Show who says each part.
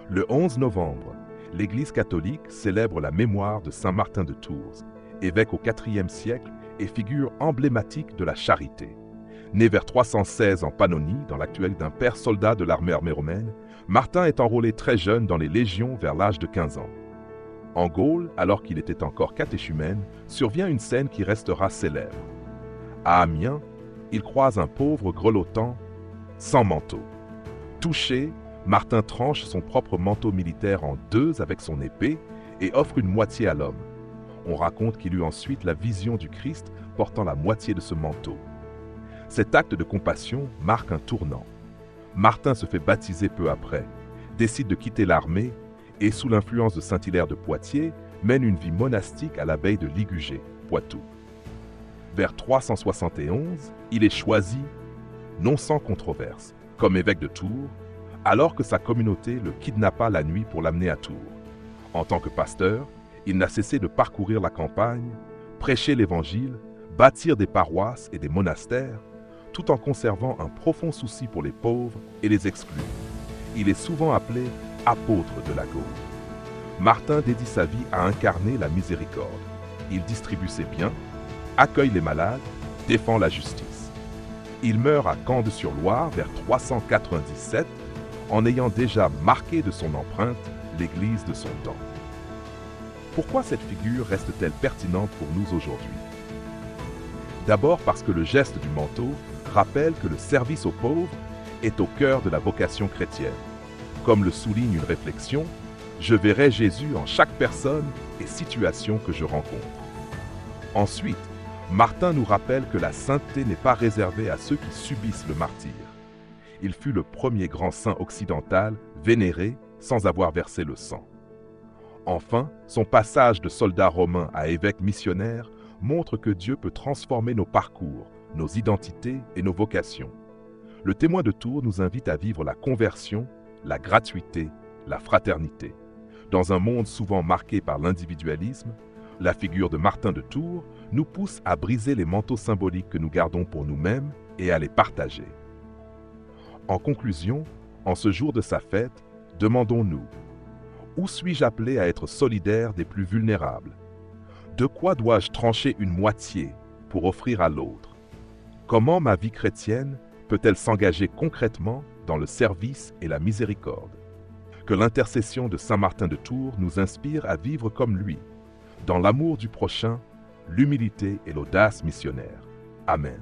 Speaker 1: Le 11 novembre, l'Église catholique célèbre la mémoire de Saint Martin de Tours, évêque au IVe siècle et figure emblématique de la charité. Né vers 316 en Pannonie, dans l'actuel d'un père soldat de l'armée romaine, Martin est enrôlé très jeune dans les légions vers l'âge de 15 ans. En Gaule, alors qu'il était encore catéchumène, survient une scène qui restera célèbre. À Amiens, il croise un pauvre grelottant sans manteau. Touché, Martin tranche son propre manteau militaire en deux avec son épée et offre une moitié à l'homme. On raconte qu'il eut ensuite la vision du Christ portant la moitié de ce manteau. Cet acte de compassion marque un tournant. Martin se fait baptiser peu après, décide de quitter l'armée et, sous l'influence de Saint-Hilaire de Poitiers, mène une vie monastique à l'abbaye de Ligugé, Poitou. Vers 371, il est choisi, non sans controverse, comme évêque de Tours, alors que sa communauté le kidnappa la nuit pour l'amener à Tours. En tant que pasteur, il n'a cessé de parcourir la campagne, prêcher l'Évangile, bâtir des paroisses et des monastères, tout en conservant un profond souci pour les pauvres et les exclus. Il est souvent appelé apôtre de la Gaule. Martin dédie sa vie à incarner la miséricorde. Il distribue ses biens, accueille les malades, défend la justice. Il meurt à Cande-sur-Loire vers 397, en ayant déjà marqué de son empreinte l'Église de son temps. Pourquoi cette figure reste-t-elle pertinente pour nous aujourd'hui? D'abord parce que le geste du manteau rappelle que le service aux pauvres est au cœur de la vocation chrétienne. Comme le souligne une réflexion, je verrai Jésus en chaque personne et situation que je rencontre. Ensuite, Martin nous rappelle que la sainteté n'est pas réservée à ceux qui subissent le martyre. Il fut le premier grand saint occidental vénéré sans avoir versé le sang. Enfin, son passage de soldat romain à évêque missionnaire montre que Dieu peut transformer nos parcours, nos identités et nos vocations. Le témoin de Tours nous invite à vivre la conversion, la gratuité, la fraternité. Dans un monde souvent marqué par l'individualisme, la figure de Martin de Tours nous pousse à briser les manteaux symboliques que nous gardons pour nous-mêmes et à les partager. En conclusion, en ce jour de sa fête, demandons-nous: où suis-je appelé à être solidaire des plus vulnérables? De quoi dois-je trancher une moitié pour offrir à l'autre? Comment ma vie chrétienne peut-elle s'engager concrètement dans le service et la miséricorde? Que l'intercession de Saint Martin de Tours nous inspire à vivre comme lui, dans l'amour du prochain, l'humilité et l'audace missionnaire. Amen.